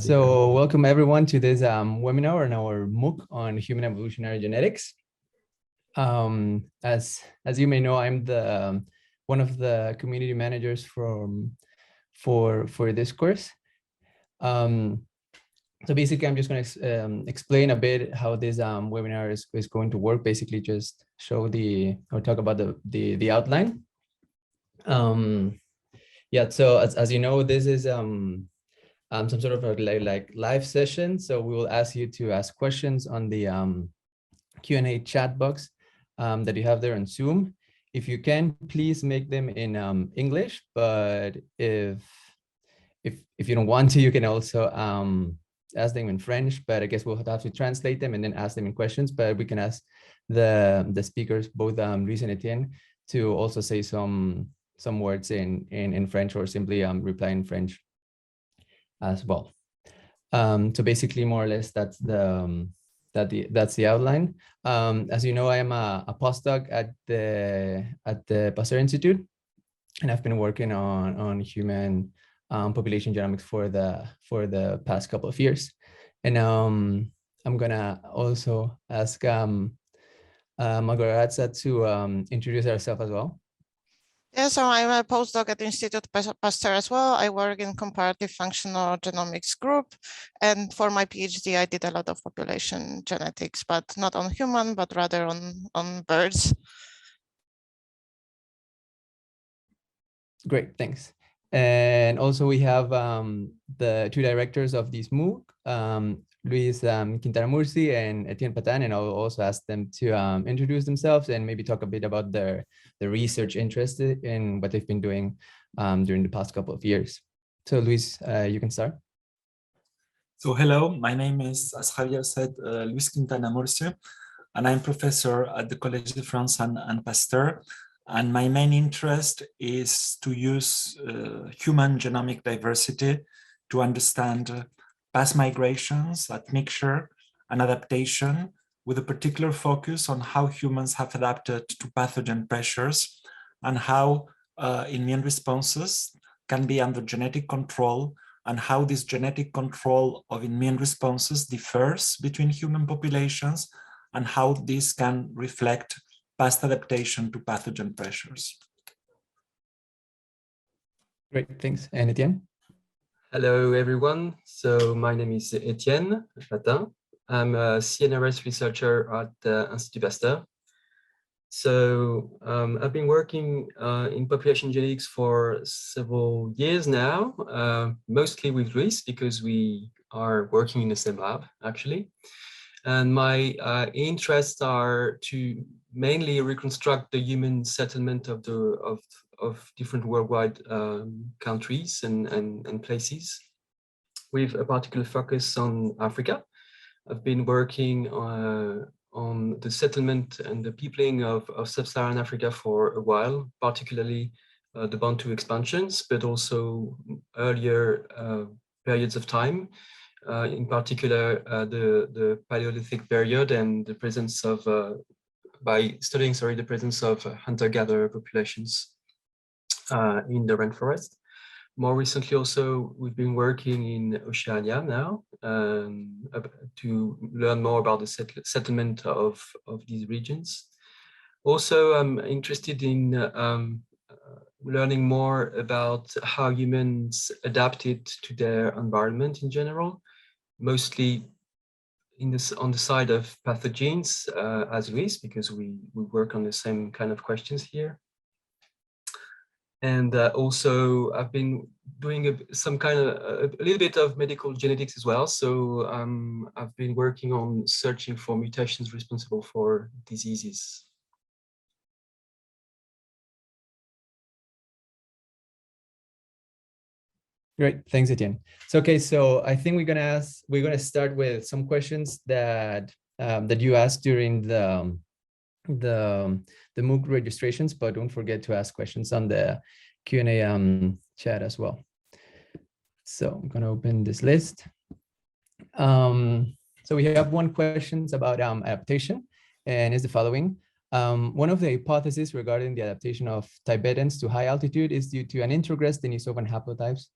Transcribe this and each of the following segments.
So welcome everyone to this webinar on our Mooc on human evolutionary genetics. As you may know, I'm the one of the community managers for this course. So basically, I'm just going to explain a bit how this webinar is going to work. Basically, just show or talk about the outline. Yeah. So as you know, this is some sort of a like live session. So we will ask you to ask questions on the Q&A chat box that you have there on Zoom. If you can, please make them in English. But if you don't want to, you can also ask them in French. But I guess we'll have to translate them and then ask them in questions. But we can ask the speakers, both Lluis and Etienne, to also say some words in French or simply reply in French as well. So basically, more or less, that's the outline. As you know, I am a postdoc at the Pasteur Institute, and I've been working on human population genomics for the past couple of years. And I'm gonna also ask Malgorzata to introduce herself as well. Yeah, so I'm a postdoc at the Institute Pasteur as well. I work in comparative functional genomics group. And for my PhD, I did a lot of population genetics, but not on human, but rather on birds. Great, thanks. And also we have the two directors of this Mooc, Lluis QUINTANA-MURCI and Etienne PATIN, and I'll also ask them to introduce themselves and maybe talk a bit about the research interest in what they've been doing during the past couple of years. So Lluis, you can start. So hello, my name is, as Javier said, Lluis QUINTANA-MURCI, and I'm professor at the Collège de France and Pasteur. And my main interest is to use human genomic diversity to understand past migrations, admixture, and adaptation, with a particular focus on how humans have adapted to pathogen pressures and how immune responses can be under genetic control, and how this genetic control of immune responses differs between human populations, and how this can reflect past adaptation to pathogen pressures. Great, thanks. And Etienne? Hello, everyone. So my name is Etienne PATIN. I'm a CNRS researcher at the Institut Pasteur. So I've been working in population genetics for several years now, mostly with Lluis because we are working in the same lab, actually. And my interests are to mainly reconstruct the human settlement of different worldwide countries and places, with a particular focus on Africa. I've been working on the settlement and the peopling of sub-Saharan Africa for a while, particularly the Bantu expansions, but also earlier periods of time, in particular the Paleolithic period and the presence of, by studying, the presence of hunter-gatherer populations in the rainforest. More recently, also, we've been working in Oceania now to learn more about the settlement of these regions. Also, I'm interested in learning more about how humans adapted to their environment in general, mostly on the side of pathogens, as Lluis, because we work on the same kind of questions here. And also, I've been doing a little bit of medical genetics as well. So I've been working on searching for mutations responsible for diseases. Great, thanks, Etienne. So okay, so I think we're gonna start with some questions that you asked during the Mooc registrations, but don't forget to ask questions on the Q&A chat as well. So I'm going to open this list. So we have one question about adaptation, and is the following. One of the hypotheses regarding the adaptation of Tibetans to high altitude is due to an introgress Denisovan haplotypes.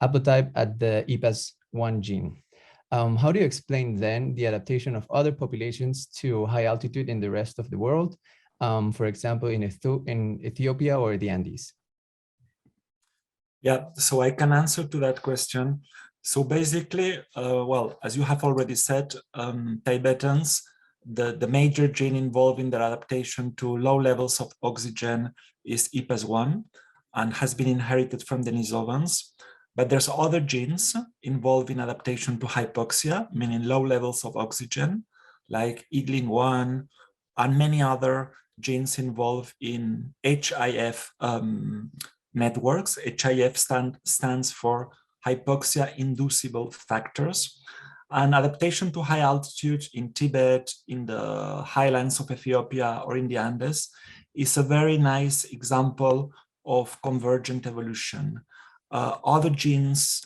haplotype at the EPAS1 gene. How do you explain then the adaptation of other populations to high altitude in the rest of the world? For example, in Ethiopia or the Andes? Yeah, so I can answer to that question. So basically, well, as you have already said, Tibetans, the major gene involved in their adaptation to low levels of oxygen is EPAS1 and has been inherited from Denisovans. But there's other genes involved in adaptation to hypoxia, meaning low levels of oxygen, like EGLIN1 and many other genes involved in HIF networks. HIF stands for hypoxia-inducible factors. And adaptation to high altitude in Tibet, in the highlands of Ethiopia, or in the Andes is a very nice example of convergent evolution. Other genes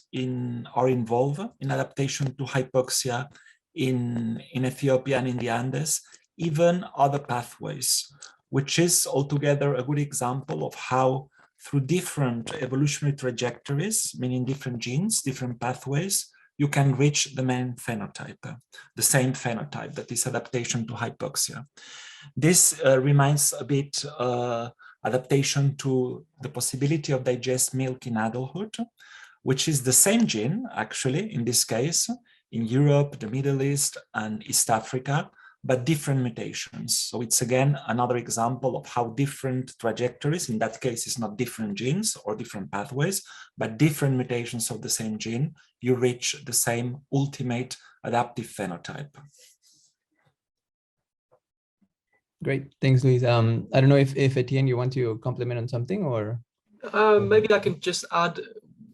are involved in adaptation to hypoxia in Ethiopia and in the Andes, even other pathways, which is altogether a good example of how through different evolutionary trajectories, meaning different genes, different pathways, you can reach the main phenotype, the same phenotype, that is adaptation to hypoxia. This reminds a bit adaptation to the possibility of digest milk in adulthood, which is the same gene, actually, in this case, in Europe, the Middle East, and East Africa, but different mutations. So it's again another example of how different trajectories, in that case it's not different genes or different pathways, but different mutations of the same gene, you reach the same ultimate adaptive phenotype. Great, thanks, Luis. I don't know if Etienne, you want to comment on something, or? Maybe I can just add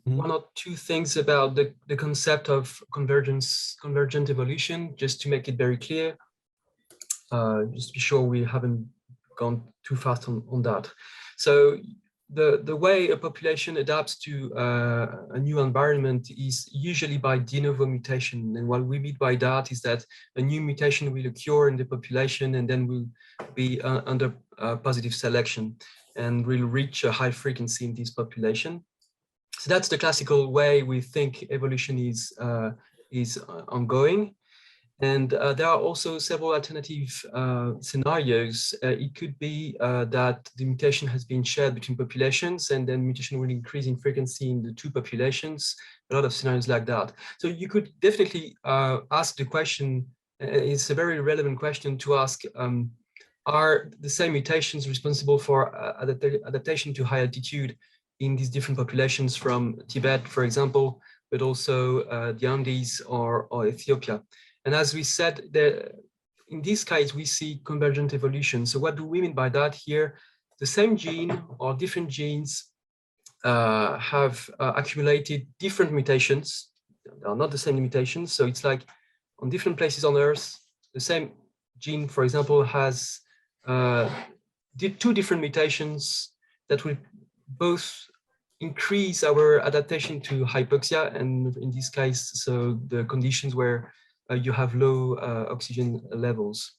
one or two things about the concept of convergent evolution, just to make it very clear. Just to be sure we haven't gone too fast on that. So the way a population adapts to a new environment is usually by de novo mutation. And what we mean by that is that a new mutation will occur in the population and then will be under positive selection and will reach a high frequency in this population. So that's the classical way we think evolution is ongoing. And there are also several alternative scenarios. It could be that the mutation has been shared between populations and then mutation will increase in frequency in the two populations, a lot of scenarios like that. So you could definitely ask the question, it's a very relevant question to ask, are the same mutations responsible for adaptation to high altitude in these different populations from Tibet, for example, but also the Andes or Ethiopia? And as we said, in this case, we see convergent evolution. So what do we mean by that here? The same gene or different genes have accumulated different mutations. They are not the same mutations. So it's like on different places on Earth, the same gene, for example, has two different mutations that will both increase our adaptation to hypoxia, and in this case, so the conditions where you have low oxygen levels.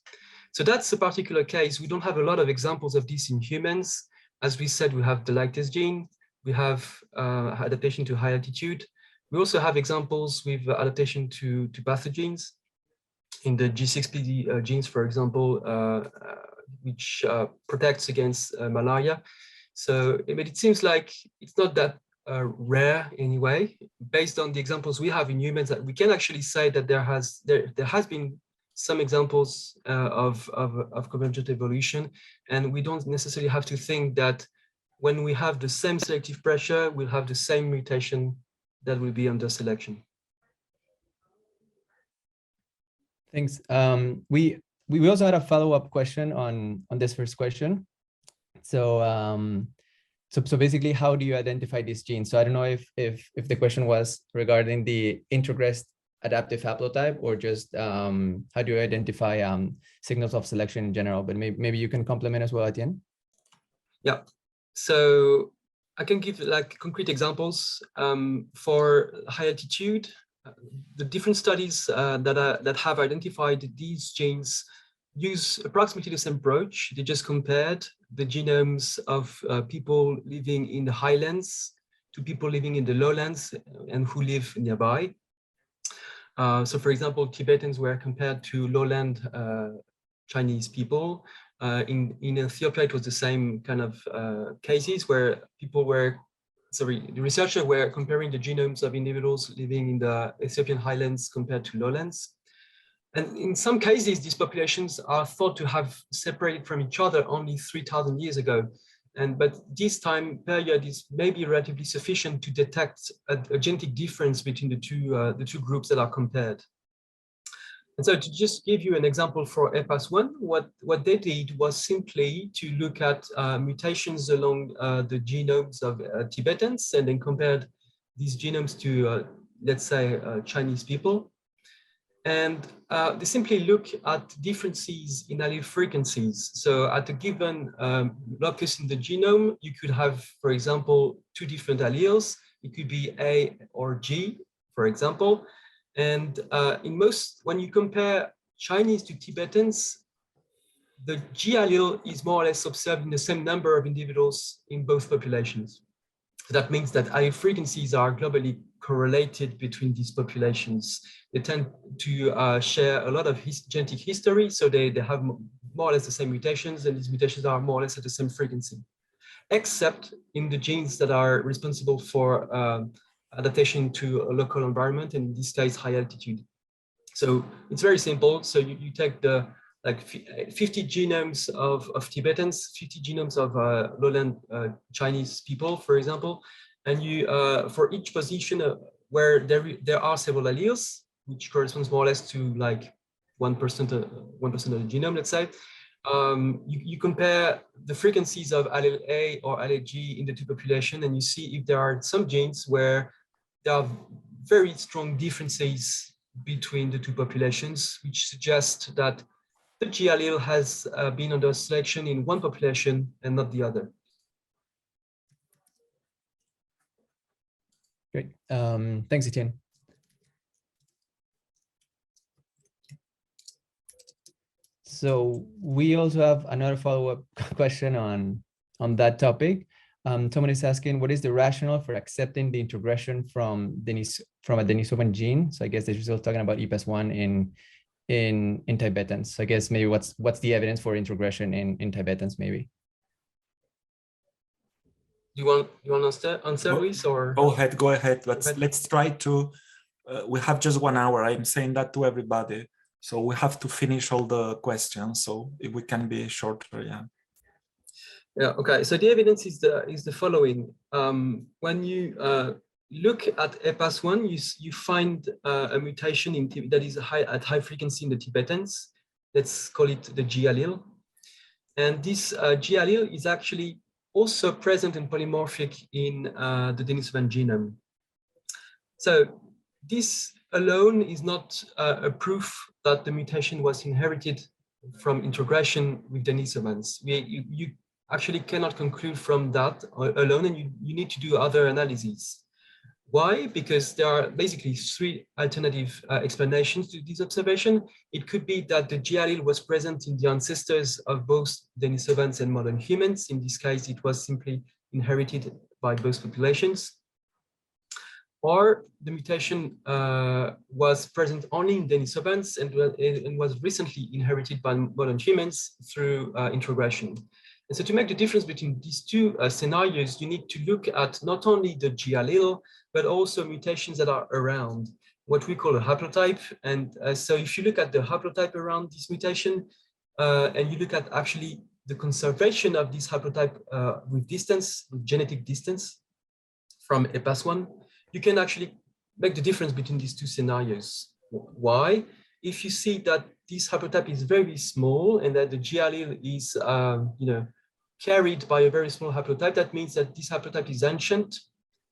So that's a particular case. We don't have a lot of examples of this in humans. As we said, we have the lactase gene, we have adaptation to high altitude. We also have examples with adaptation to pathogens in the G6PD genes, for example, which protects against malaria. So it seems like it's not that rare anyway. Based on the examples we have in humans, that we can actually say that there has been some examples of convergent evolution, and we don't necessarily have to think that when we have the same selective pressure, we'll have the same mutation that will be under selection. Thanks. We also had a follow-up question on this first question. So basically, how do you identify these genes? So I don't know if the question was regarding the introgressed adaptive haplotype or just how do you identify signals of selection in general? But maybe you can complement as well, Etienne. Yeah. So I can give like concrete examples for high altitude. The different studies that have identified these genes use approximately the same approach. They just compared the genomes of people living in the highlands to people living in the lowlands and who live nearby. So for example, Tibetans were compared to lowland Chinese people. In Ethiopia, it was the same kind of cases where people were, the researchers were comparing the genomes of individuals living in the Ethiopian highlands compared to lowlands. And in some cases, these populations are thought to have separated from each other only 3,000 years ago. But this time period is maybe relatively sufficient to detect a genetic difference between the two groups that are compared. And so to just give you an example for EPAS1, what they did was simply to look at mutations along the genomes of Tibetans and then compared these genomes to, let's say, Chinese people. And they simply look at differences in allele frequencies. So at a given locus in the genome, you could have, for example, two different alleles. It could be A or G, for example. And when you compare Chinese to Tibetans, the G allele is more or less observed in the same number of individuals in both populations. So that means that allele frequencies are globally correlated between these populations. They tend to share a lot of genetic history, so they have more or less the same mutations, and these mutations are more or less at the same frequency, except in the genes that are responsible for adaptation to a local environment, and in this case, high altitude. So it's very simple. So you take the 50 genomes of Tibetans, 50 genomes of lowland Chinese people, for example, and you for each position where there are several alleles, which corresponds more or less to like 1% of the genome, let's say. You compare the frequencies of allele A or allele G in the two populations, and you see if there are some genes where there are very strong differences between the two populations, which suggest that the G allele has been under selection in one population and not the other. Great. Thanks, Etienne. So we also have another follow-up question on that topic. Someone is asking, what is the rationale for accepting the introgression from a Denisovan gene? So I guess they're still talking about EPAS1 in Tibetans. So I guess maybe what's the evidence for introgression in Tibetans, maybe? You want to answer, Luis, or go ahead. Let's try to. We have just 1 hour. I'm saying that to everybody, so we have to finish all the questions. So if we can be shorter, yeah. Yeah. Okay. So the evidence is the following. When you look at EPAS1, you find a mutation that is at high frequency in the Tibetans. Let's call it the G allele, and this G allele is actually also present and polymorphic in the Denisovan genome. So this alone is not a proof that the mutation was inherited from introgression with Denisovans. You actually cannot conclude from that alone, and you need to do other analyses. Why? Because there are basically 3 alternative explanations to this observation. It could be that the G allele was present in the ancestors of both Denisovans and modern humans. In this case, it was simply inherited by both populations. Or the mutation was present only in Denisovans and was recently inherited by modern humans through introgression. And so to make the difference between these two scenarios, you need to look at not only the G allele, but also mutations that are around, what we call a haplotype. And so if you look at the haplotype around this mutation, and you look at actually the conservation of this haplotype with distance, with genetic distance from EPAS1, you can actually make the difference between these two scenarios. Why? If you see that this haplotype is very small and that the G allele is carried by a very small haplotype, that means that this haplotype is ancient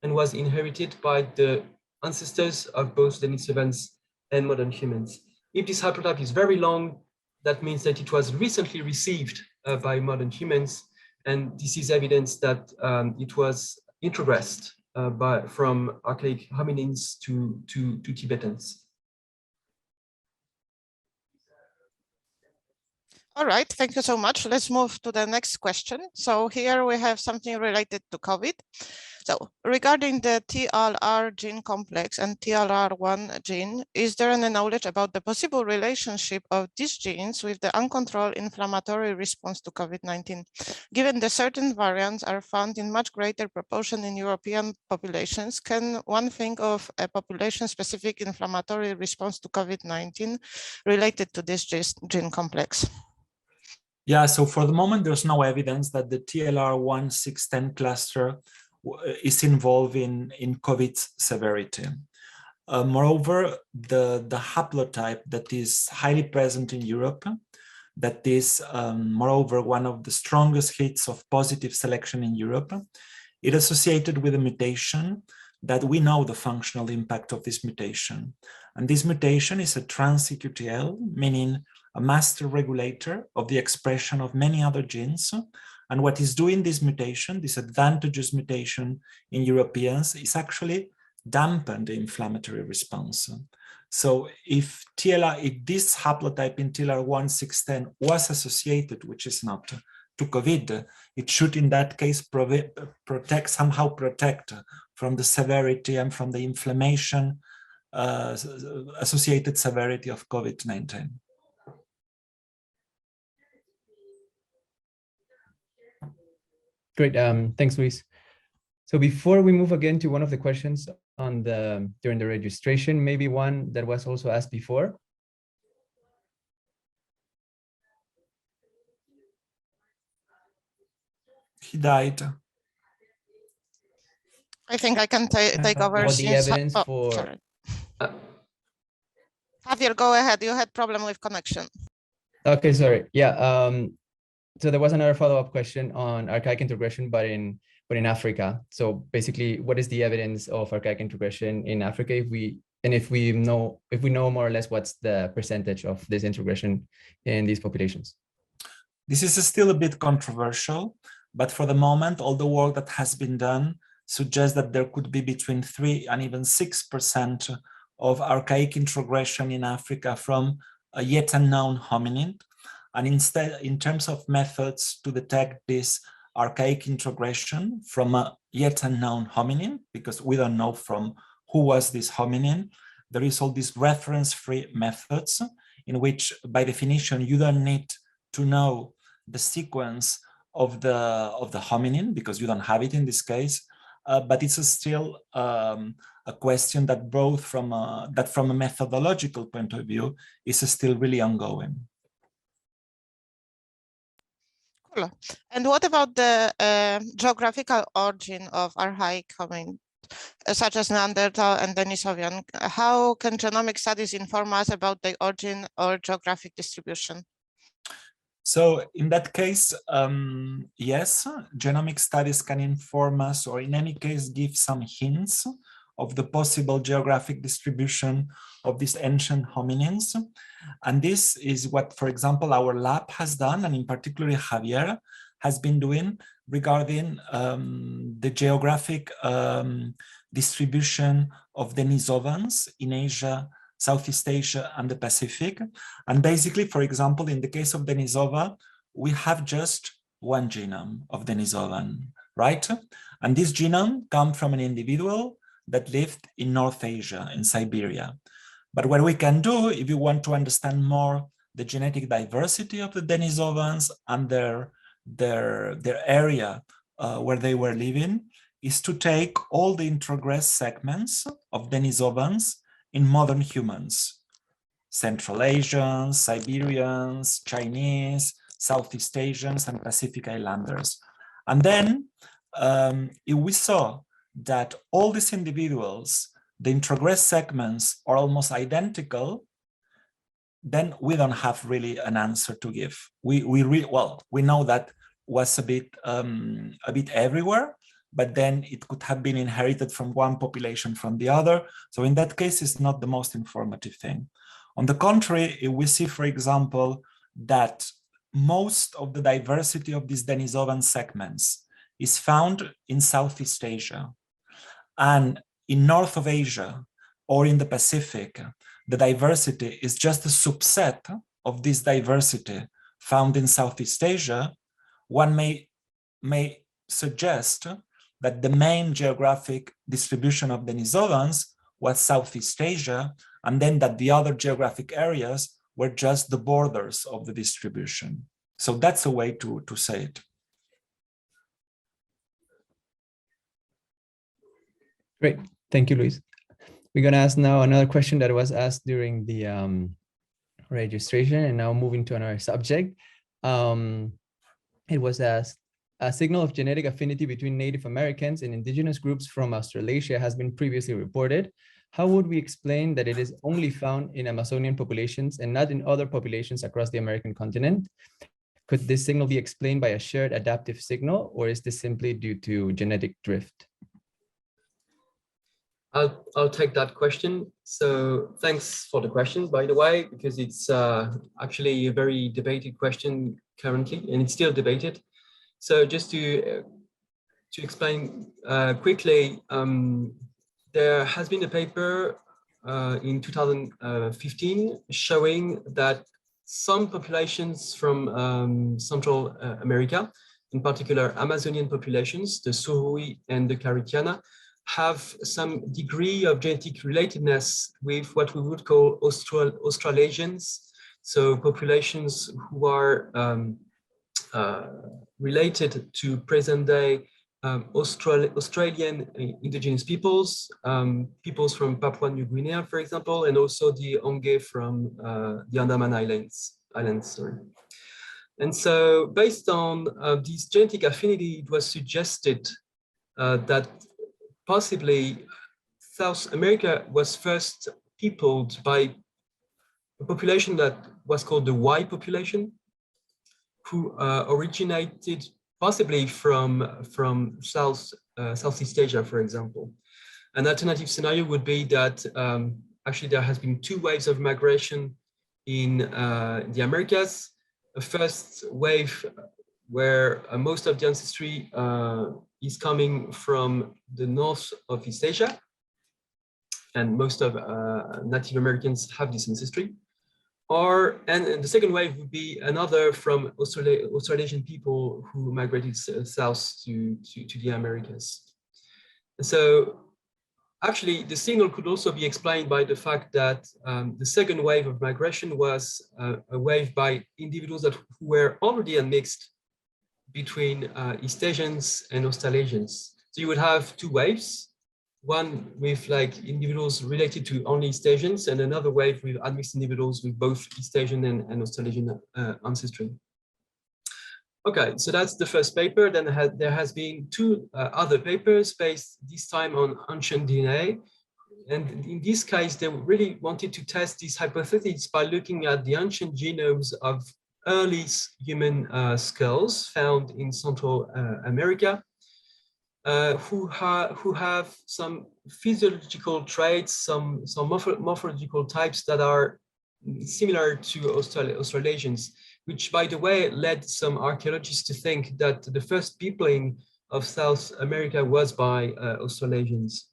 and was inherited by the ancestors of both Denisovans and modern humans. If this haplotype is very long, that means that it was recently received by modern humans, and this is evidence that it was introgressed from archaic hominins to Tibetans. All right, thank you so much. Let's move to the next question. So here we have something related to COVID. So regarding the TLR gene complex and TLR1 gene, is there any knowledge about the possible relationship of these genes with the uncontrolled inflammatory response to COVID-19? Given that certain variants are found in much greater proportion in European populations, can one think of a population-specific inflammatory response to COVID-19 related to this gene complex? Yeah, so for the moment, there's no evidence that the TLR1 610 cluster is involved in COVID severity. Moreover, the haplotype that is highly present in Europe, that is moreover one of the strongest hits of positive selection in Europe, it is associated with a mutation that we know the functional impact of this mutation. And this mutation is a trans-EQTL, meaning a master regulator of the expression of many other genes. And what is doing this mutation, this advantageous mutation in Europeans, is actually dampen the inflammatory response. So if this haplotype in TLR1 610 was associated, which is not, to COVID, it should in that case somehow protect from the severity and from the inflammation associated severity of COVID-19. Great, thanks, Luis. So before we move again to one of the questions on during the registration, maybe one that was also asked before. He died. I think I can take over. What the evidence for? Sorry. Javier, go ahead. You had problem with connection. Okay, sorry. Yeah. So there was another follow-up question on archaic introgression, but in Africa. So basically, what is the evidence of archaic introgression in Africa? If we know more or less what's the percentage of this introgression in these populations? This is still a bit controversial, but for the moment, all the work that has been done suggests that there could be between 3 and even 6% of archaic introgression in Africa from a yet unknown hominid. And instead, in terms of methods to detect this archaic introgression from a yet unknown hominin, because we don't know from who was this hominin, there is all these reference-free methods in which, by definition, you don't need to know the sequence of the hominin because you don't have it in this case. But it's still a question that both from a methodological point of view is still really ongoing. Cool. And what about the geographical origin of archaic hominin, such as Neanderthal and Denisovan? How can genomic studies inform us about the origin or geographic distribution? So in that case, yes, genomic studies can inform us, or in any case, give some hints of the possible geographic distribution of these ancient hominins. And this is what, for example, our lab has done, and in particular Javier has been doing regarding the geographic distribution of Denisovans in Asia, Southeast Asia, and the Pacific. And basically, for example, in the case of Denisova, we have just one genome of Denisovan, right? And this genome comes from an individual that lived in North Asia, in Siberia. But what we can do, if you want to understand more the genetic diversity of the Denisovans and their area where they were living, is to take all the introgress segments of Denisovans in modern humans, Central Asians, Siberians, Chinese, Southeast Asians, and Pacific Islanders. And then if we saw that all these individuals, the introgress segments are almost identical, then we don't have really an answer to give. We know that was a bit everywhere, but then it could have been inherited from one population from the other. So in that case, it's not the most informative thing. On the contrary, if we see, for example, that most of the diversity of these Denisovan segments is found in Southeast Asia, and in North of Asia or in the Pacific, the diversity is just a subset of this diversity found in Southeast Asia, one may suggest that the main geographic distribution of Denisovans was Southeast Asia, and then that the other geographic areas were just the borders of the distribution. So that's a way to say it. Great, thank you, Luis. We're gonna ask now another question that was asked during the registration, and now moving to another subject. It was asked, a signal of genetic affinity between Native Americans and indigenous groups from Australasia has been previously reported. How would we explain that it is only found in Amazonian populations and not in other populations across the American continent? Could this signal be explained by a shared adaptive signal, or is this simply due to genetic drift? I'll take that question. So thanks for the question, by the way, because it's actually a very debated question currently, and it's still debated. So just to explain quickly, there has been a paper in 2015 showing that some populations from Central America, in particular Amazonian populations, the Surui and the 𝐏𝐚𝐬𝐭𝐞𝐮𝐫, have some degree of genetic relatedness with what we would call Australasians, so populations who are related to present-day Australian indigenous peoples, peoples from Papua New Guinea, for example, and also the 𝐏𝐚𝐬𝐿 from the Andaman Islands. And so based on this genetic affinity, it was suggested that possibly South America was first peopled by a population that was called the Y population, who originated possibly from Southeast Asia, for example. An alternative scenario would be that actually there has been two waves of migration in the Americas. A first wave where most of the ancestry is coming from the north of East Asia, and most of Native Americans have this ancestry. And the second wave would be another from Australasian people who migrated south to the Americas. And so actually the signal could also be explained by the fact that the second wave of migration was a wave by individuals who were already unmixed between East Asians and Australasians. So you would have two waves, one with like individuals related to only East Asians, and another wave with unmixed individuals with both East Asian and Australasian ancestry. Okay, so that's the first paper. Then there has been two other papers based this time on ancient DNA. And in this case, they really wanted to test this hypothesis by looking at the ancient genomes of early human skulls found in Central America, who have some physiological traits, some morphological types that are similar to Australasians, which, by the way, led some archaeologists to think that the first peopling of South America was by Australasians.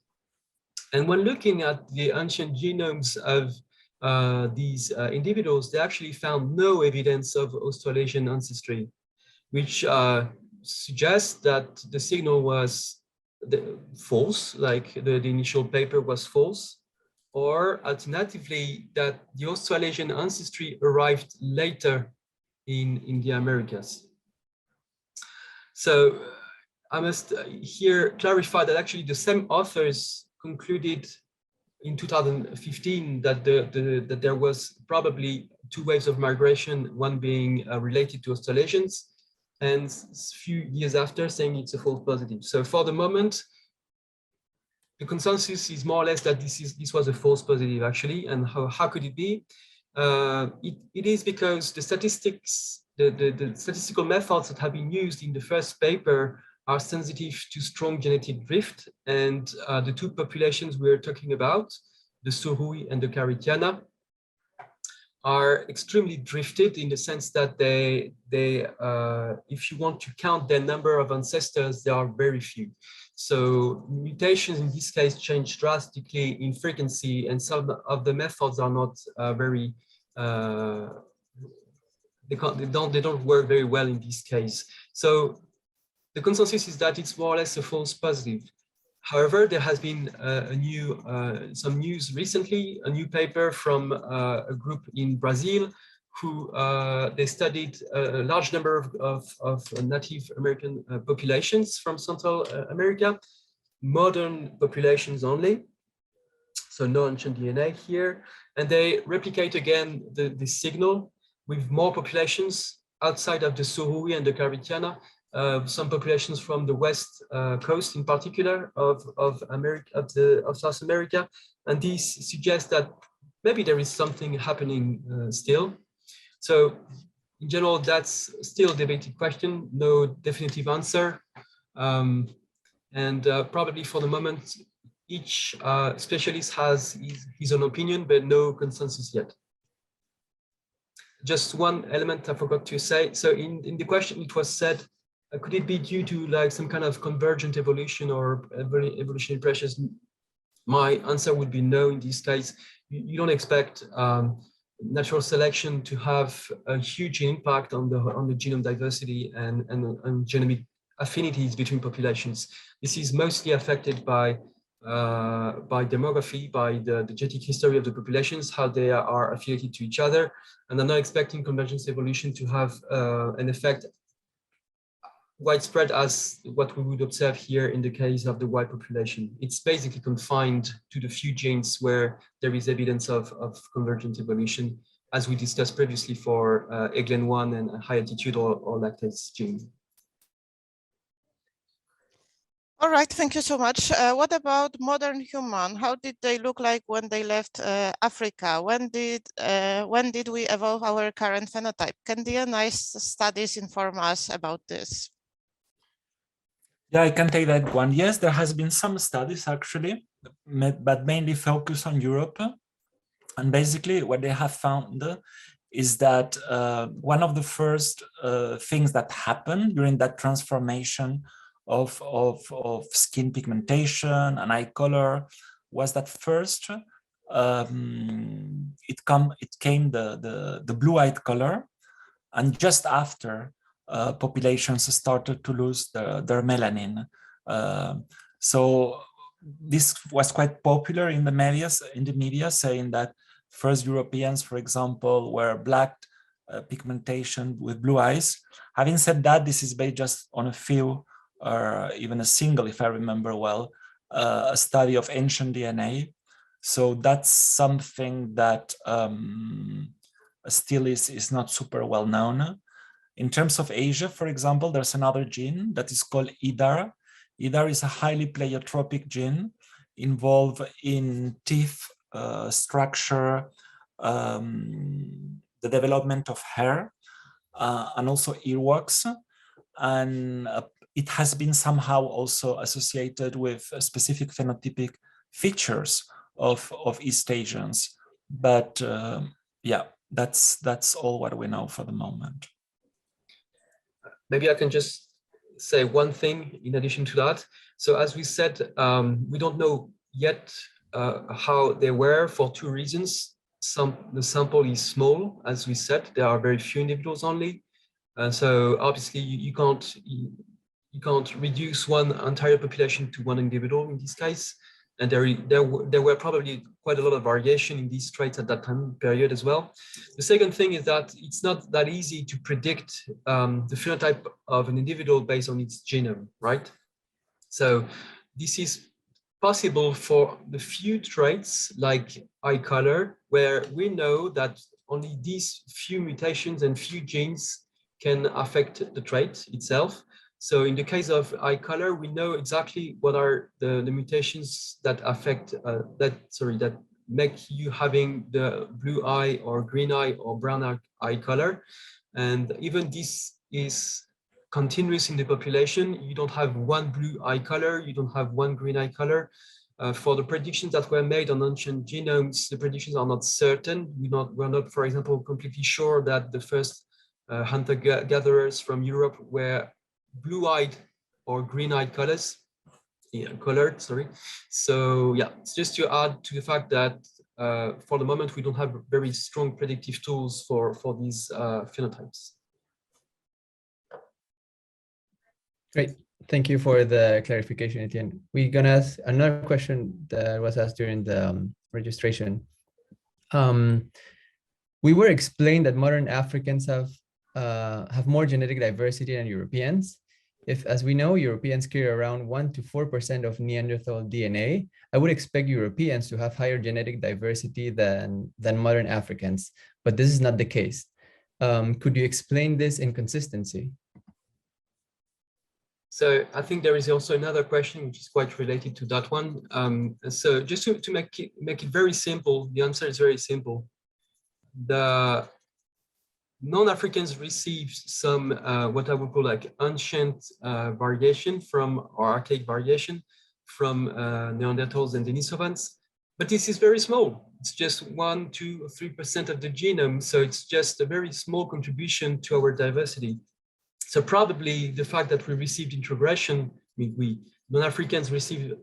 And when looking at the ancient genomes of these individuals, they actually found no evidence of Australasian ancestry, which suggests that the signal was false, like the initial paper was false, or alternatively, that the Australasian ancestry arrived later in the Americas. So I must here clarify that actually the same authors concluded in 2015 that that there was probably two waves of migration, one being related to Australasians, and a few years after saying it's a false positive. So for the moment, the consensus is more or less that this was a false positive actually. And how could it be? It is because the statistics, the statistical methods that have been used in the first paper are sensitive to strong genetic drift, and the two populations we're talking about, the Surui and the 𝐏𝐚𝐬𝐿, are extremely drifted in the sense that they if you want to count their number of ancestors, there are very few. So mutations in this case change drastically in frequency, and some of the methods are not very they don't work very well in this case. So the consensus is that it's more or less a false positive. However, there has been some news recently, a new paper from a group in Brazil who they studied a large number of Native American populations from Central America, modern populations only, so no ancient DNA here, and they replicate again the signal with more populations outside of the Surui and the Caribbean, some populations from the west coast in particular of South America, and these suggest that maybe there is something happening still. So in general, that's still a debated question, no definitive answer. And probably for the moment, each specialist has his own opinion, but no consensus yet. Just one element I forgot to say. So in the question, it was said, could it be due to like some kind of convergent evolution or evolutionary pressures? My answer would be no. In this case, you don't expect natural selection to have a huge impact on the genome diversity and genomic affinities between populations. This is mostly affected by demography, by the genetic history of the populations, how they are affiliated to each other, and I'm not expecting convergence evolution to have an effect widespread as what we would observe here in the case of the white population. It's basically confined to the few genes where there is evidence of convergent evolution, as we discussed previously for 𝐏𝐚𝐬1 and high altitude or lactase gene. All right, thank you so much. What about modern human? How did they look like when they left Africa? When did we evolve our current phenotype? Can DNA studies inform us about this? Yeah, I can take that one. Yes, there has been some studies actually, but mainly focused on Europe. And basically what they have found is that one of the first things that happened during that transformation of skin pigmentation and eye color was that first it came the blue-eyed color, and just after populations started to lose their melanin. So this was quite popular in the media, saying that first Europeans, for example, were black pigmentation with blue eyes. Having said that, this is based just on a few, or even a single, if I remember well, a study of ancient DNA. So that's something that still is not super well known. In terms of Asia, for example, there's another gene that is called IDAR. IDAR is a highly pleiotropic gene involved in teeth structure, the development of hair, and also earwax. And it has been somehow also associated with specific phenotypic features of East Asians. But yeah, that's all what we know for the moment. Maybe I can just say one thing in addition to that. So as we said, we don't know yet how they were for two reasons. The sample is small, as we said, there are very few individuals only. And so obviously you can't reduce one entire population to one individual in this case. And there were probably quite a lot of variation in these traits at that time period as well. The second thing is that it's not that easy to predict the phenotype of an individual based on its genome, right? So this is possible for the few traits like eye color, where we know that only these few mutations and few genes can affect the trait itself. So in the case of eye color, we know exactly what are the mutations that affect that make you having the blue eye or green eye or brown eye color. And even this is continuous in the population. You don't have one blue eye color, you don't have one green eye color. For the predictions that were made on ancient genomes, the predictions are not certain. We're not, for example, completely sure that the first hunter-gatherers from Europe were blue-eyed or green-eyed colored, sorry. So yeah, it's just to add to the fact that for the moment, we don't have very strong predictive tools for these phenotypes. Great. Thank you for the clarification, Etienne. We're gonna ask another question that was asked during the registration. We were explained that modern Africans have more genetic diversity than Europeans. If, as we know, Europeans carry around 1 to 4% of Neanderthal DNA, I would expect Europeans to have higher genetic diversity than modern Africans, but this is not the case. Could you explain this inconsistency? So I think there is also another question which is quite related to that one. So just to make it very simple, the answer is very simple. The non-Africans receive some what I would call like ancient variation from, or archaic variation from Neanderthals and Denisovans, but this is very small. It's just 1, 2, or 3% of the genome, so it's just a very small contribution to our diversity. So probably the fact that we received introgression, non-Africans received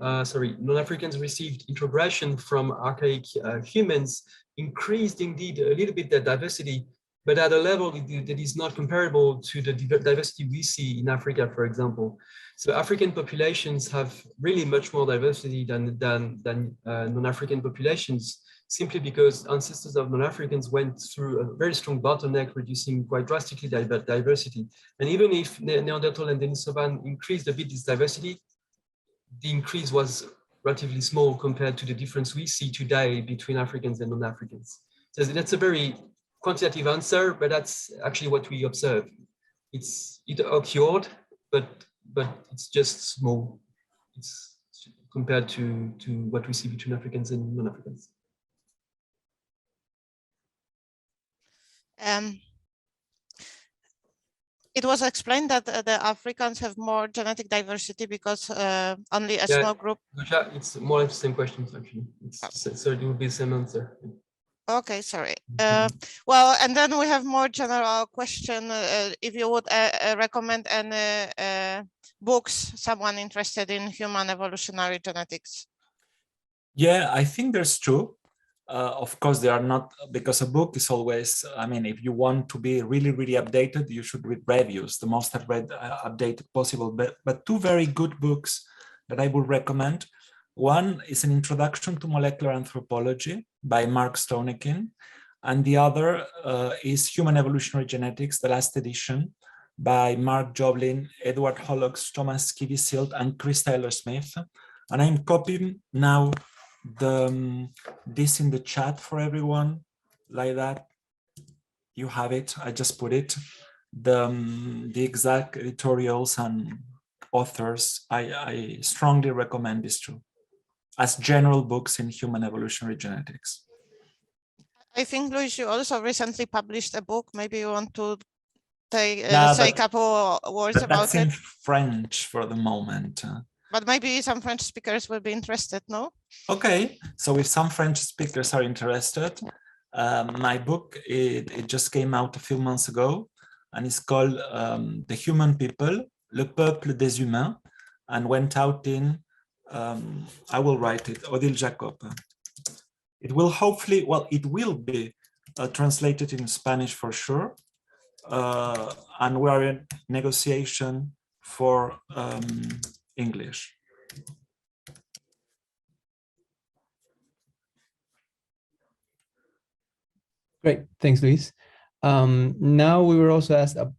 introgression from archaic humans increased indeed a little bit their diversity, but at a level that is not comparable to the diversity we see in Africa, for example. So African populations have really much more diversity than non-African populations, simply because ancestors of non-Africans went through a very strong bottleneck, reducing quite drastically diversity. And even if Neanderthal and Denisovan increased a bit this diversity, the increase was relatively small compared to the difference we see today between Africans and non-Africans. So that's a very quantitative answer, but that's actually what we observe. It occurred, but it's just small. It's compared to what we see between Africans and non-Africans. It was explained that the Africans have more genetic diversity because only a small group. It's more or less the same questions, actually. So it will be the same answer. Okay, sorry. Well, and then we have more general question. If you would recommend any books, someone interested in human evolutionary genetics. Yeah, I think there's two. Of course, they are not, because a book is always, I mean, if you want to be really, really updated, you should read reviews, the most updated possible, but two very good books that I would recommend. One is an introduction to molecular anthropology by Mark Stonekin, and the other is Human Evolutionary Genetics, the last edition, by Mark Joblin, Edward Hollox, Thomas Kivisild, and Chris Taylor-Smith. And I'm copying now this in the chat for everyone, like that. You have it. I just put it. The exact editorials and authors. I strongly recommend these two as general books in human evolutionary genetics. I think, Lluis, you also recently published a book. Maybe you want to say a couple words about it. That's in French for the moment. But maybe some French speakers will be interested, no? Okay. So if some French speakers are interested, my book, it just came out a few months ago, and it's called The Human People, Le Peuple des Humains, and went out in, I will write it, Odile Jacob. It will hopefully, well, it will be translated in Spanish for sure, and we are in negotiation for English. Great, thanks, Lluis. Now we were also asked a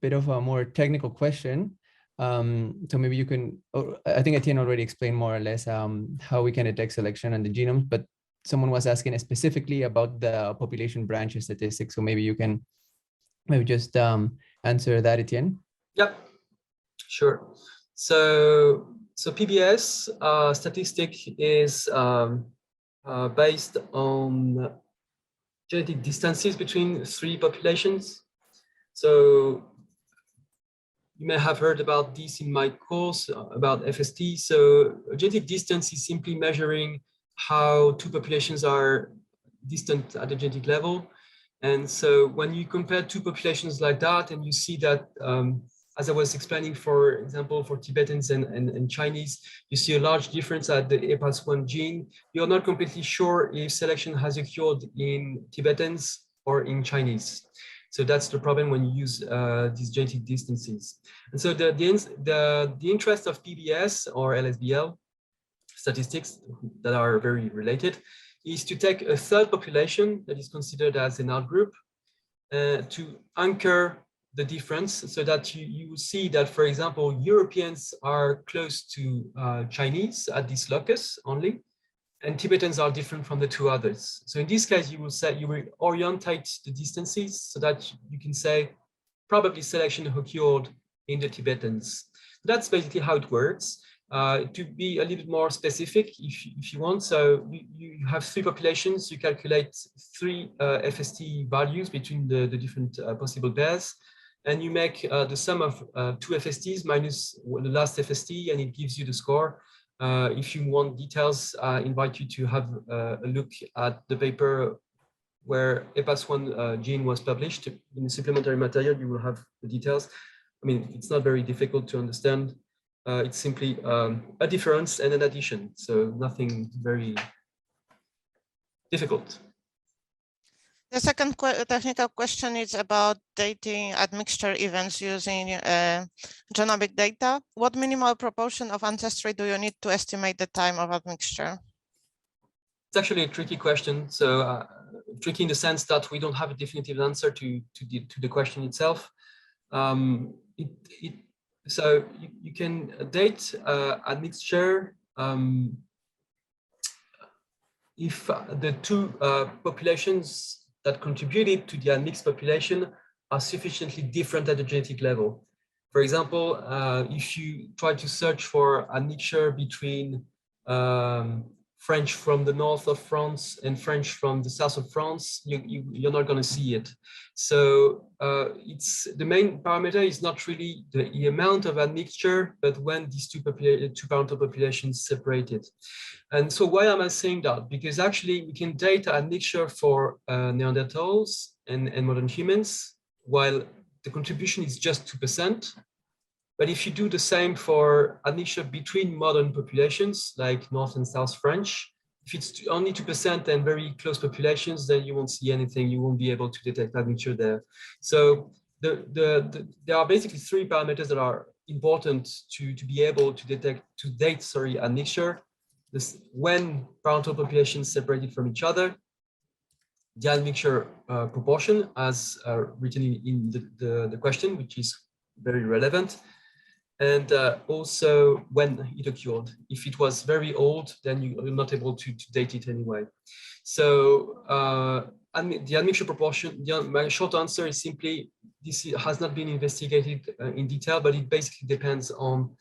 bit of a more technical question. So maybe you can, I think Etienne already explained more or less how we can detect selection on the genomes, but someone was asking specifically about the population branch statistics. So maybe you can just answer that, Etienne. Yep, sure. So PBS statistic is based on genetic distances between three populations. So you may have heard about this in my course about FST. So genetic distance is simply measuring how two populations are distant at the genetic level. And so when you compare two populations like that, and you see that, as I was explaining, for example, for Tibetans and Chinese, you see a large difference at the EPAS1 gene. You're not completely sure if selection has occurred in Tibetans or in Chinese. So that's the problem when you use these genetic distances. And so the interest of PBS or LSBL statistics that are very related is to take a third population that is considered as an outgroup to anchor the difference, so that you see that, for example, Europeans are close to Chinese at this locus only, and Tibetans are different from the two others. So in this case, you will orientate the distances so that you can say probably selection occurred in the Tibetans. That's basically how it works. To be a little bit more specific, if you want, so you have three populations, you calculate three FST values between the different possible pairs, and you make the sum of two FSTs minus the last FST, and it gives you the score. If you want details, I invite you to have a look at the paper where EPAS1 gene was published. In the supplementary material, you will have the details. I mean, it's not very difficult to understand. It's simply a difference and an addition, so nothing very difficult. The second technical question is about dating admixture events using genomic data. What minimal proportion of ancestry do you need to estimate the time of admixture? It's actually a tricky question. So tricky in the sense that we don't have a definitive answer to the question itself. So you can date admixture if the two populations that contributed to the admixed population are sufficiently different at the genetic level. For example, if you try to search for admixture between French from the north of France and French from the south of France, you're not going to see it. So it's the main parameter is not really the amount of admixture, but when these two parental populations separated. And so why am I saying that? Because actually we can date admixture for Neanderthals and modern humans, while the contribution is just 2%. But if you do the same for admixture between modern populations, like North and South French, if it's only 2% and very close populations, then you won't see anything. You won't be able to detect admixture there. So there are basically three parameters that are important to be able to date admixture. This, when parental populations separated from each other, the admixture proportion, as written in the question, which is very relevant. And also when it occurred. If it was very old, then you're not able to date it anyway. So the admixture proportion, my short answer is simply, this has not been investigated in detail, but it basically depends on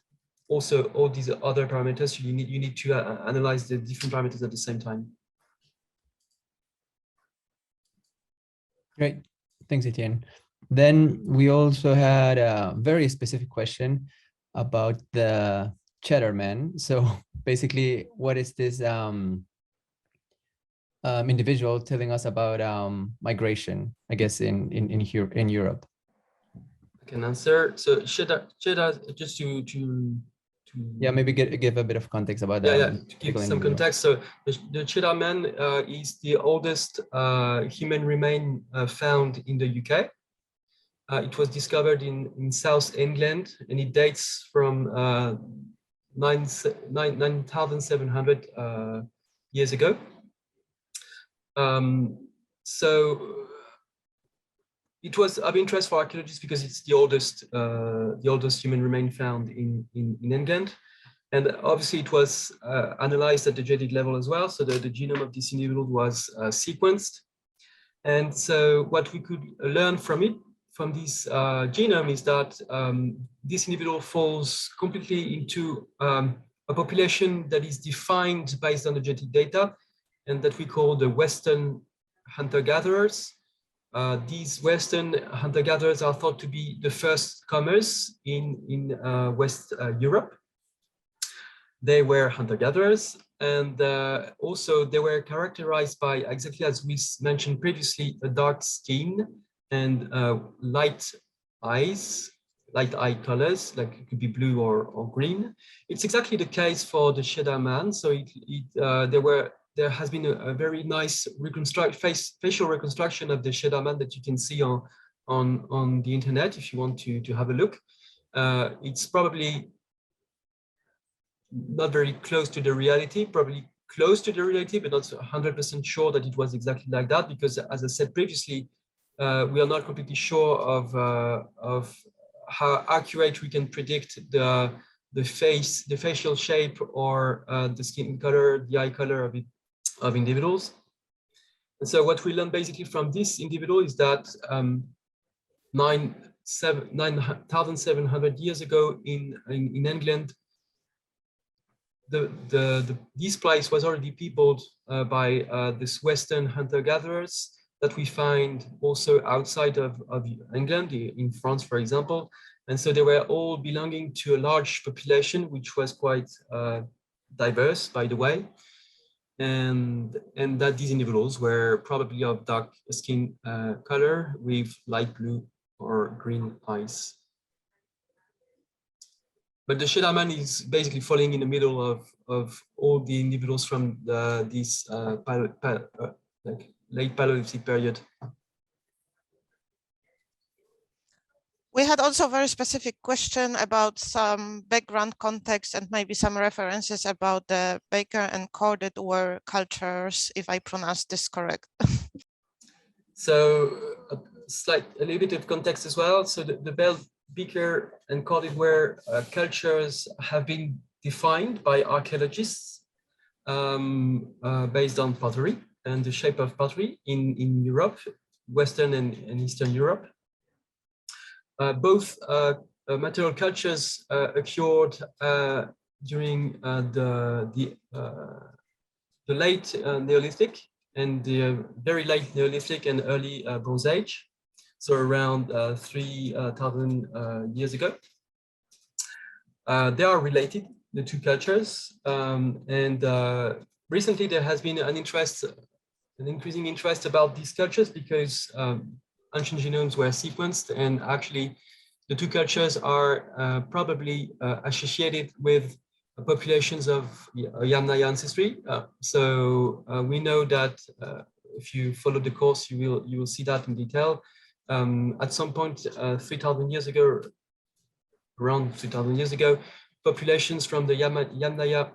also all these other parameters. You need to analyze the different parameters at the same time. Great, thanks, Etienne. Then we also had a very specific question about the cheddar man. So basically, what is this individual telling us about migration, I guess, in Europe? I can answer. So cheddar, just to yeah, maybe give a bit of context about that. Yeah, to give some context. So the cheddar man is the oldest human remain found in the UK. It was discovered in South England, and it dates from 9,700 years ago. So it was of interest for archaeologists because it's the oldest human remain found in England. And obviously it was analyzed at the genetic level as well. So the genome of this individual was sequenced. And so what we could learn from this genome is that this individual falls completely into a population that is defined based on the genetic data, and that we call the Western hunter-gatherers. These Western hunter-gatherers are thought to be the first comers in West Europe. They were hunter-gatherers, and also they were characterized by, exactly as we mentioned previously, a dark skin and light eye colors, like it could be blue or green. It's exactly the case for the cheddar man. So there has been a very nice facial reconstruction of the cheddar man that you can see on on the internet if you want to have a look. It's probably not very close to the reality, probably close to the reality, but not 100% sure that it was exactly like that, because as I said previously, we are not completely sure of how accurate we can predict the facial shape or the skin color, the eye color of individuals. And so what we learned basically from this individual is that 9,700 years ago in England, this place was already peopled by this Western hunter-gatherers that we find also outside of England, in France, for example. And so they were all belonging to a large population, which was quite diverse, by the way. And that these individuals were probably of dark skin color with light blue or green eyes. But the Shedderman is basically falling in the middle of all the individuals from this like late Paleolithic period. We had also a very specific question about some background context and maybe some references about the Baker and Corded-Ware cultures, if I pronounce this correct. So a little bit of context as well. So the Baker and Corded-Ware cultures have been defined by archaeologists based on pottery and the shape of pottery in Europe, Western and Eastern Europe. Both material cultures occurred during the late Neolithic and the very late Neolithic and early Bronze Age, so around 3,000 years ago. They are related, the two cultures, and recently there has been an increasing interest about these cultures because ancient genomes were sequenced, and actually the two cultures are probably associated with populations of Yamnaya ancestry. So we know that if you follow the course, you will see that in detail. At some point, 3,000 years ago, around 3,000 years ago, populations from the Yamnaya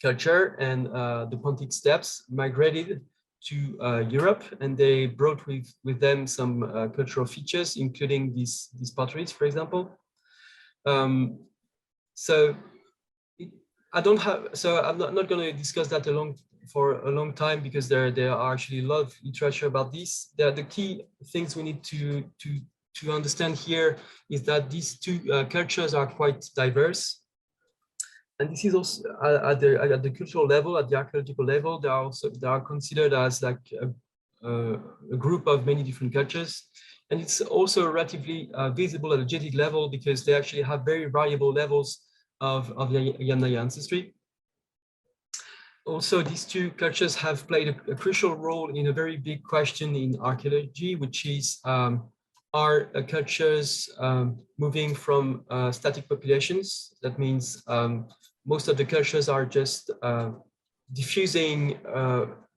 culture and the Pontic steppes migrated to Europe, and they brought with them some cultural features, including these potteries, for example. So I'm not going to discuss that for a long time, because there are actually a lot of literature about this. The key things we need to understand here is that these two cultures are quite diverse. And this is also at the cultural level, at the archaeological level, they are considered as like a group of many different cultures. And it's also relatively visible at a genetic level, because they actually have very variable levels of Yamnaya ancestry. Also, these two cultures have played a crucial role in a very big question in archaeology, which is, are cultures moving from static populations? That means most of the cultures are just diffusing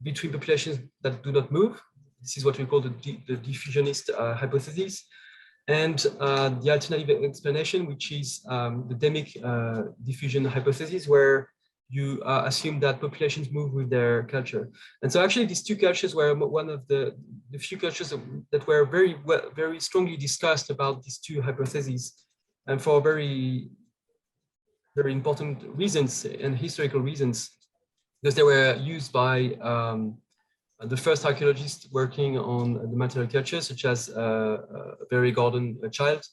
between populations that do not move. This is what we call the diffusionist hypothesis. And the alternative explanation, which is the demic diffusion hypothesis, where you assume that populations move with their culture. And so actually these two cultures were one of the few cultures that were very strongly discussed about these two hypotheses, and for very important reasons and historical reasons, because they were used by the first archaeologists working on the material culture, such as Barry Gordon Child,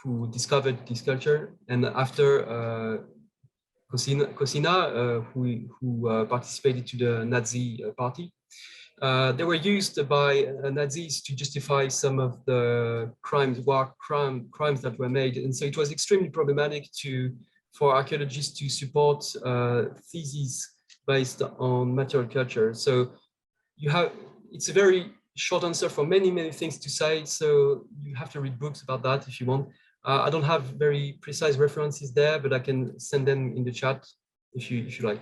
who discovered this culture, and after 𝐏𝐚𝐬𝐭𝐞𝐮𝐫, who participated to the Nazi party. They were used by Nazis to justify some of the war crimes that were made, and so it was extremely problematic for archaeologists to support theses based on material culture. So it's a very short answer for many things to say, so you have to read books about that if you want. I don't have very precise references there, but I can send them in the chat if you like.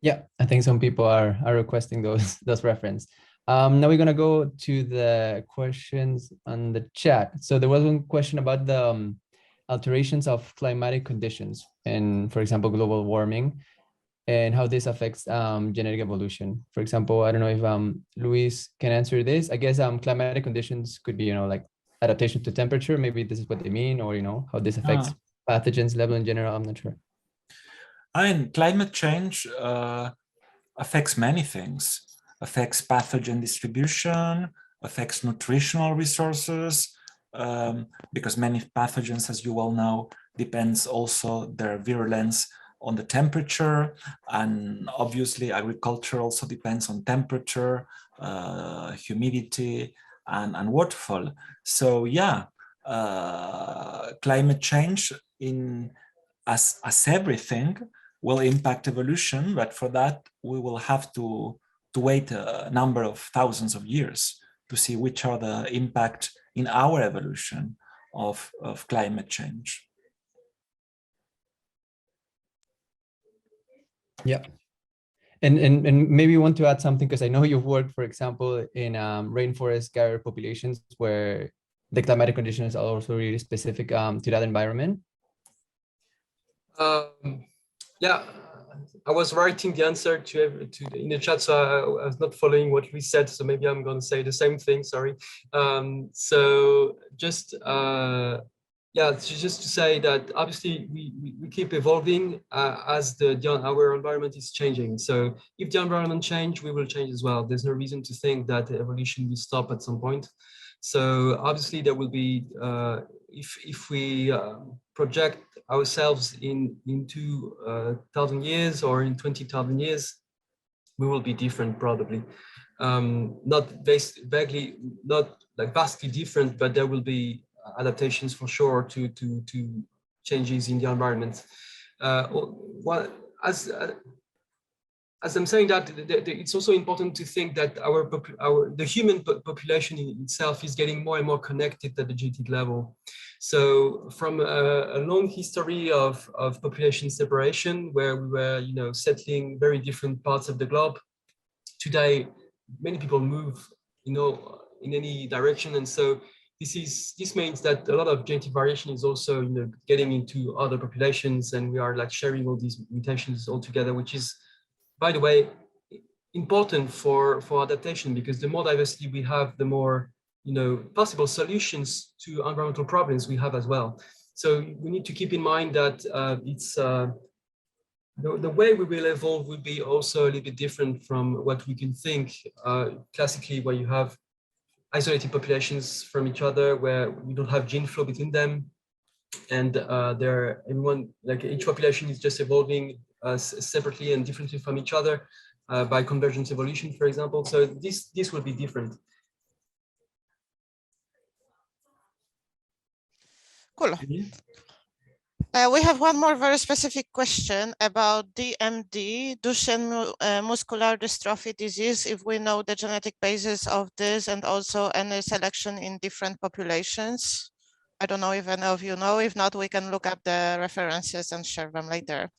Yeah, I think some people are requesting those references. Now we're gonna go to the questions on the chat. So there was one question about the alterations of climatic conditions and, for example, global warming, and how this affects genetic evolution. For example, I don't know if Luis can answer this. I guess climatic conditions could be, you know, like adaptation to temperature. Maybe this is what they mean, or, you know, how this affects pathogens level in general. I'm not sure. I mean, climate change affects many things. Affects pathogen distribution, affects nutritional resources, because many pathogens, as you well know, depends also their virulence on the temperature, and obviously agriculture also depends on temperature, humidity, and waterfall. So yeah, climate change as everything will impact evolution, but for that we will have to wait a number of thousands of years to see which are the impact in our evolution of climate change. Yeah. And maybe you want to add something, because I know you've worked, for example, in rainforest gyre populations where the climatic conditions are also really specific to that environment. Yeah, I was writing the answer in the chat, so I was not following what we said. So maybe I'm going to say the same thing. Sorry. So just yeah, just to say that obviously we keep evolving as our environment is changing. So if the environment change, we will change as well. There's no reason to think that evolution will stop at some point. So obviously there will be if we project ourselves into 1,000 years or in 20,000 years, we will be different probably. Not vaguely, not like vastly different, but there will be adaptations for sure to changes in the environment. As I'm saying that, it's also important to think that the human population in itself is getting more and more connected at the genetic level. So from a long history of population separation, where we were, you know, settling very different parts of the globe, today many people move, you know, in any direction, and so this means that a lot of genetic variation is also, you know, getting into other populations, and we are like sharing all these mutations all together, which is, by the way, important for adaptation, because the more diversity we have, the more, you know, possible solutions to environmental problems we have as well. So we need to keep in mind that it's the way we will evolve will be also a little bit different from what we can think classically, where you have isolated populations from each other, where we don't have gene flow between them, and each population is just evolving separately and differently from each other by convergent evolution, for example. So this will be different. Cool. We have one more very specific question about DMD, Duchenne muscular dystrophy disease, if we know the genetic basis of this and also any selection in different populations. I don't know if any of you know. If not, we can look up the references and share them later.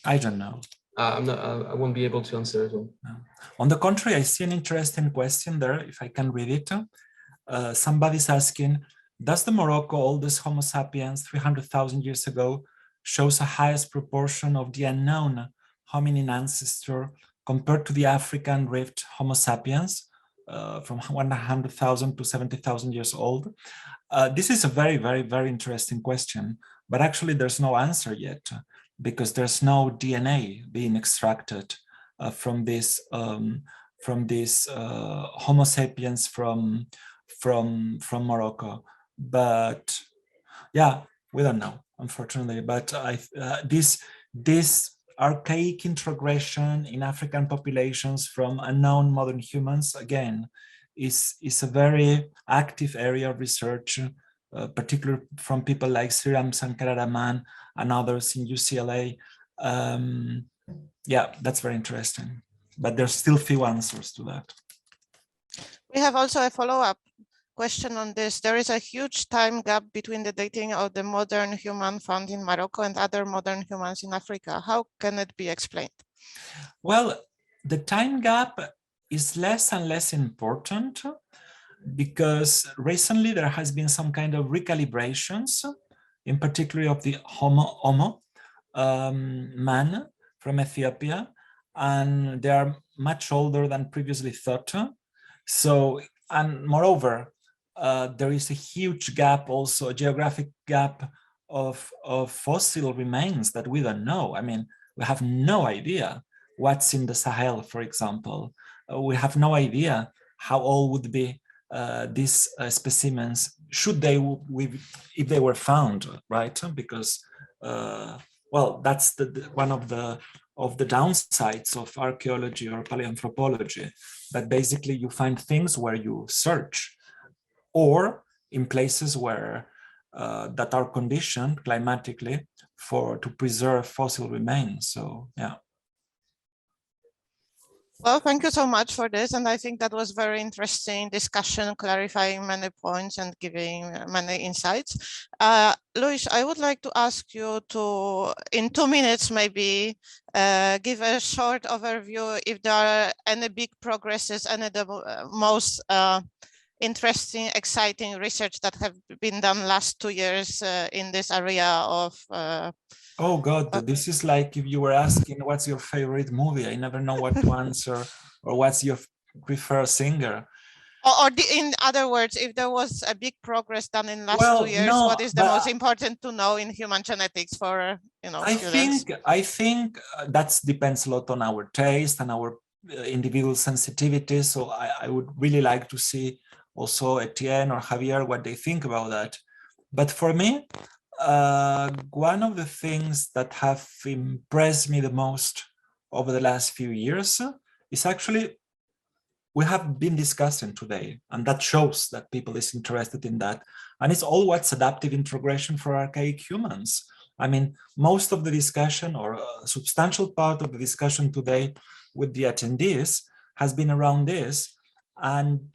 I don't know. I won't be able to answer at all. No. On the contrary, I see an interesting question there, if I can read it. Somebody's asking, does the Morocco oldest Homo sapiens 300,000 years ago shows a highest proportion of the unknown hominin ancestor compared to the African rift Homo sapiens from 100,000 to 70,000 years old? This is a very, very, very interesting question, but actually there's no answer yet, because there's no DNA being extracted from this Homo sapiens from Morocco. But yeah, we don't know, unfortunately. But this archaic introgression in African populations from unknown modern humans, again, is a very active area of research, particularly from people like Sriram Sankararaman and others in UCLA. Yeah, that's very interesting, but there's still few answers to that. We have also a follow-up question on this. There is a huge time gap between the dating of the modern human found in Morocco and other modern humans in Africa. How can it be explained? Well, the time gap is less and less important, because recently there has been some kind of recalibrations, in particular of the Homo man from Ethiopia, and they are much older than previously thought. So, and moreover, there is a huge gap, also a geographic gap of fossil remains that we don't know. I mean, we have no idea what's in the Sahel, for example. We have no idea how old would be these specimens, should they, if they were found, right? Because, well, that's one of the downsides of archaeology or paleoanthropology, that basically you find things where you search, or in places where that are conditioned climatically to preserve fossil remains. So yeah. Well, thank you so much for this. And I think that was very interesting discussion, clarifying many points and giving many insights. Lluis, I would like to ask you to, in 2 minutes, maybe give a short overview if there are any big progresses, any the most interesting, exciting research that have been done last 2 years in this area of oh God, this is like if you were asking what's your favorite movie. I never know what to answer, or what's your preferred singer. Or in other words, if there was a big progress done in last 2 years, no, what is the most important to know in human genetics for students? I think that depends a lot on our taste and our individual sensitivity. So I would really like to see also Etienne or Javier what they think about that. But for me, one of the things that have impressed me the most over the last few years is actually we have been discussing today, and that shows that people is interested in that. And it's all what's adaptive introgression for archaic humans. I mean, most of the discussion, or a substantial part of the discussion today with the attendees, has been around this. And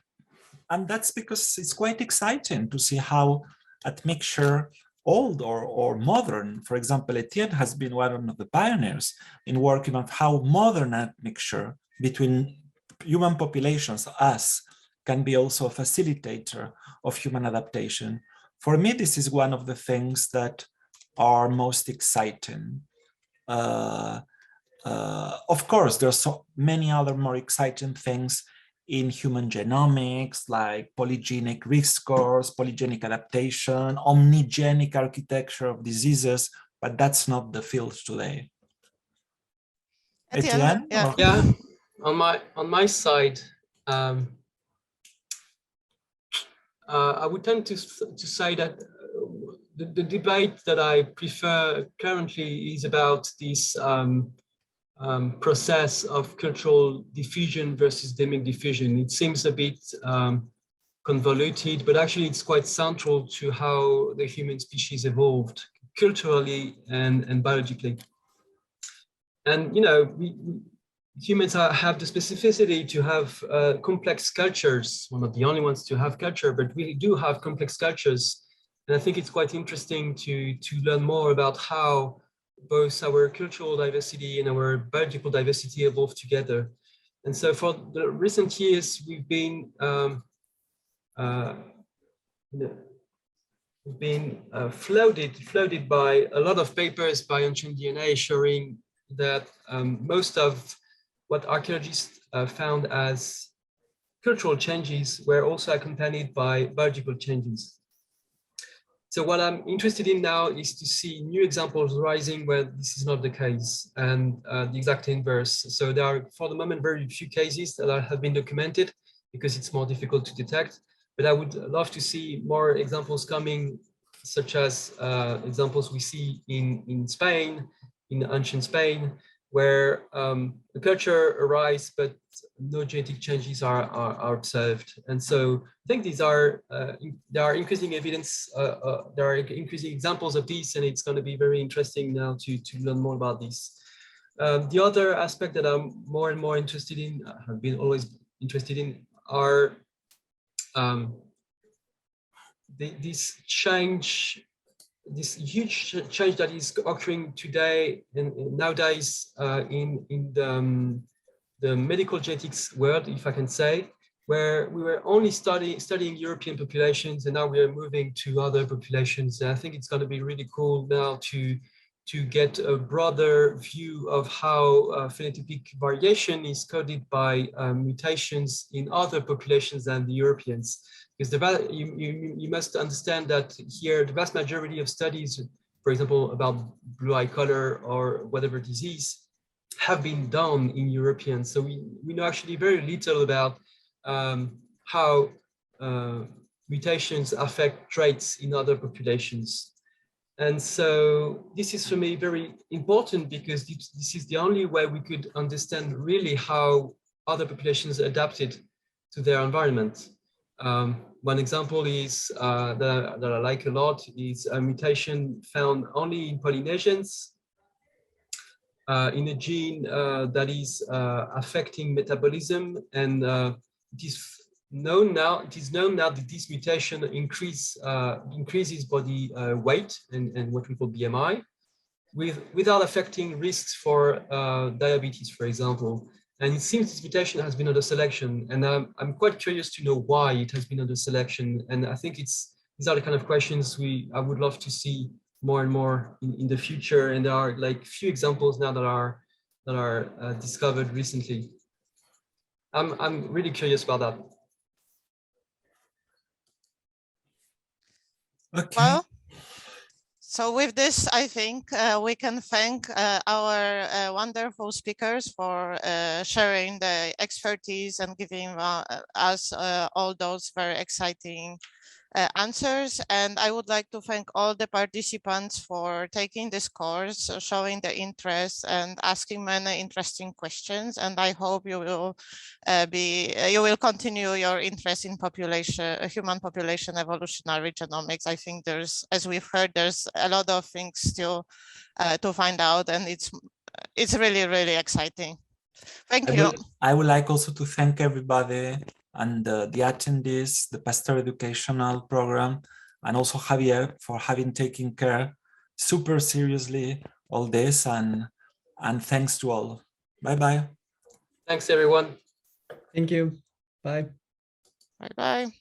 that's because it's quite exciting to see how admixture, old or modern, for example, Etienne has been one of the pioneers in working on how modern admixture between human populations, us, can be also a facilitator of human adaptation. For me, this is one of the things that are most exciting. Of course, there's so many other more exciting things in human genomics, like polygenic risk scores, polygenic adaptation, omnigenic architecture of diseases, but that's not the field today. Etienne? Yeah. On my side, I would tend to say that the debate that I prefer currently is about this process of cultural diffusion versus demic diffusion. It seems a bit convoluted, but actually it's quite central to how the human species evolved culturally and biologically. And humans have the specificity to have complex cultures. We're not the only ones to have culture, but we do have complex cultures. And I think it's quite interesting to learn more about how both our cultural diversity and our biological diversity evolve together. And so for the recent years, we've been flooded by a lot of papers by Ancient DNA showing that most of what archaeologists found as cultural changes were also accompanied by biological changes. So what I'm interested in now is to see new examples rising where this is not the case, and the exact inverse. So there are, for the moment, very few cases that have been documented because it's more difficult to detect. But I would love to see more examples coming, such as examples we see in Spain, in ancient Spain, where the culture arises, but no genetic changes are observed. And so I think these are there are increasing evidence, there are increasing examples of this, and it's going to be very interesting now to learn more about this. The other aspect that I'm more and more interested in, have been always interested in, are this change, this huge change that is occurring today and nowadays in the medical genetics world, if I can say, where we were only studying European populations, and now we are moving to other populations. And I think it's going to be really cool now to get a broader view of how phenotypic variation is coded by mutations in other populations than the Europeans. Because you must understand that here, the vast majority of studies, for example, about blue eye color or whatever disease, have been done in Europeans. So we know actually very little about how mutations affect traits in other populations. And so this is for me very important, because this is the only way we could understand really how other populations adapted to their environment. One example is that I like a lot is a mutation found only in Polynesians in a gene that is affecting metabolism, and it is known now that this mutation increases body weight and what we call BMI, without affecting risks for diabetes, for example. And it seems this mutation has been under selection, and I'm quite curious to know why it has been under selection. And I think these are the kind of questions I would love to see more and more in the future. And there are like few examples now that are discovered recently. I'm really curious about that. Okay. Well, so with this, I think we can thank our wonderful speakers for sharing the expertise and giving us all those very exciting answers. And I would like to thank all the participants for taking this course, showing the interest and asking many interesting questions. And I hope you will continue your interest in human population evolutionary genomics. I think as we've heard, there's a lot of things still to find out, and it's really, really exciting. Thank you. I would like also to thank everybody and the attendees, the Pasteur Educational Program, and also Javier for having taken care super seriously all this, and thanks to all. Bye-bye. Thanks, everyone. Thank you. Bye. Bye-bye.